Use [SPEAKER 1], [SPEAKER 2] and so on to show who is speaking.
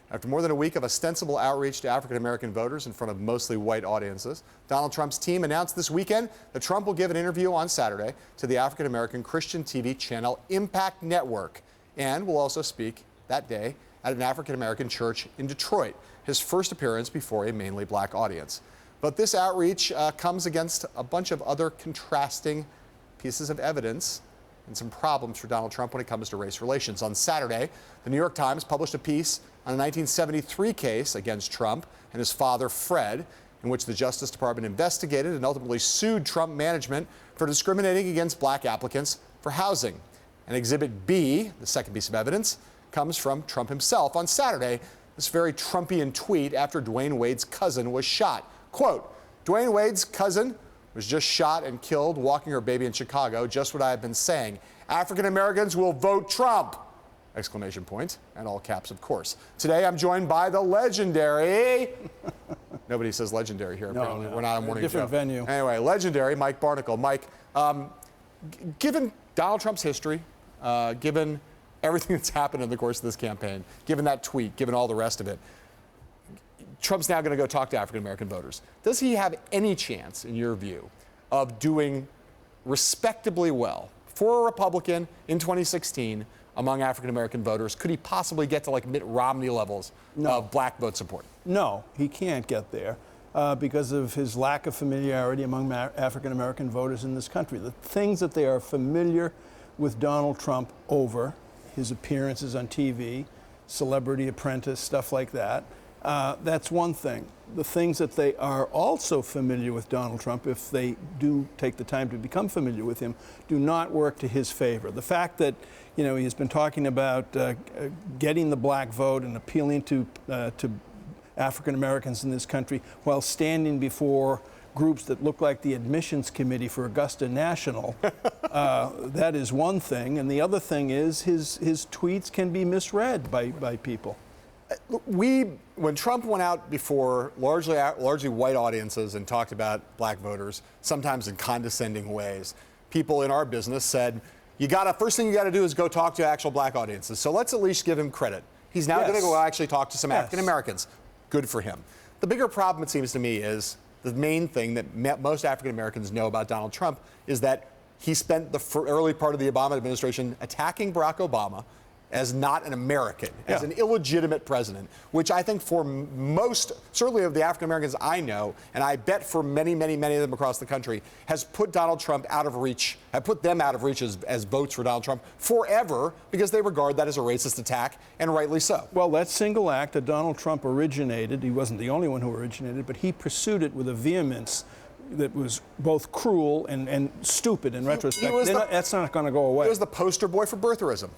[SPEAKER 1] After more than a week of ostensible outreach to African-American voters in front of mostly white audiences, Donald Trump's team announced this weekend that Trump will give an interview on Saturday to the African-American Christian TV channel Impact Network, and will also speak that day at an African-American church in Detroit, his first appearance before a mainly black audience. But this outreach comes against a bunch of other contrasting pieces of evidence and some problems for Donald Trump when it comes to race relations. On Saturday, the New York Times published a piece on a 1973 case against Trump and his father, Fred, in which the Justice Department investigated and ultimately sued Trump management for discriminating against black applicants for housing. And Exhibit B, the second piece of evidence, comes from Trump himself. On Saturday, this very Trumpian tweet after Dwayne Wade's cousin was shot. Quote, "Dwayne Wade's cousin was just shot and killed walking her baby in Chicago. Just what I have been saying. African Americans will vote Trump!" Exclamation point, and all caps, of course. Today, I'm joined by the legendary... Nobody says legendary here, apparently.
[SPEAKER 2] No.
[SPEAKER 1] We're not a morning
[SPEAKER 2] different
[SPEAKER 1] show.
[SPEAKER 2] Venue.
[SPEAKER 1] Anyway, legendary Mike Barnicle. Mike, given Donald Trump's history, given everything that's happened in the course of this campaign, given that tweet, given all the rest of it, Trump's now going to go talk to African-American voters. Does he have any chance, in your view, of doing respectably well for a Republican in 2016 among African-American voters? Could he possibly get to like Mitt Romney levels of black vote support?
[SPEAKER 2] No, he can't get there because of his lack of familiarity among African-American voters in this country. The things that they are familiar with Donald Trump over, his appearances on TV, Celebrity Apprentice, stuff like that, that's one thing. The things that they are also familiar with Donald Trump, if they do take the time to become familiar with him, do not work to his favor. The fact that, he has been talking about getting the black vote and appealing to African Americans in this country while standing before groups that look like the admissions committee for Augusta National, that is one thing. And the other thing is his tweets can be misread by people.
[SPEAKER 1] When Trump went out before largely white audiences and talked about black voters, sometimes in condescending ways, people in our business said, first thing you got to do is go talk to actual black audiences. So let's at least give him credit. He's now going to go actually talk to some African Americans. Good for him. The bigger problem, it seems to me, is the main thing that most African Americans know about Donald Trump is that he spent the early part of the Obama administration attacking Barack Obama as not an American, as an illegitimate president, which I think for most, certainly of the African Americans I know, and I bet for many, many, many of them across the country, has put Donald Trump out of reach, put them out of reach as votes for Donald Trump forever, because they regard that as a racist attack, and rightly so.
[SPEAKER 2] Well, that single act that Donald Trump originated, he wasn't the only one who originated, but he pursued it with a vehemence that was both cruel and stupid in retrospect. That's not going to go away.
[SPEAKER 1] He was the poster boy for birtherism.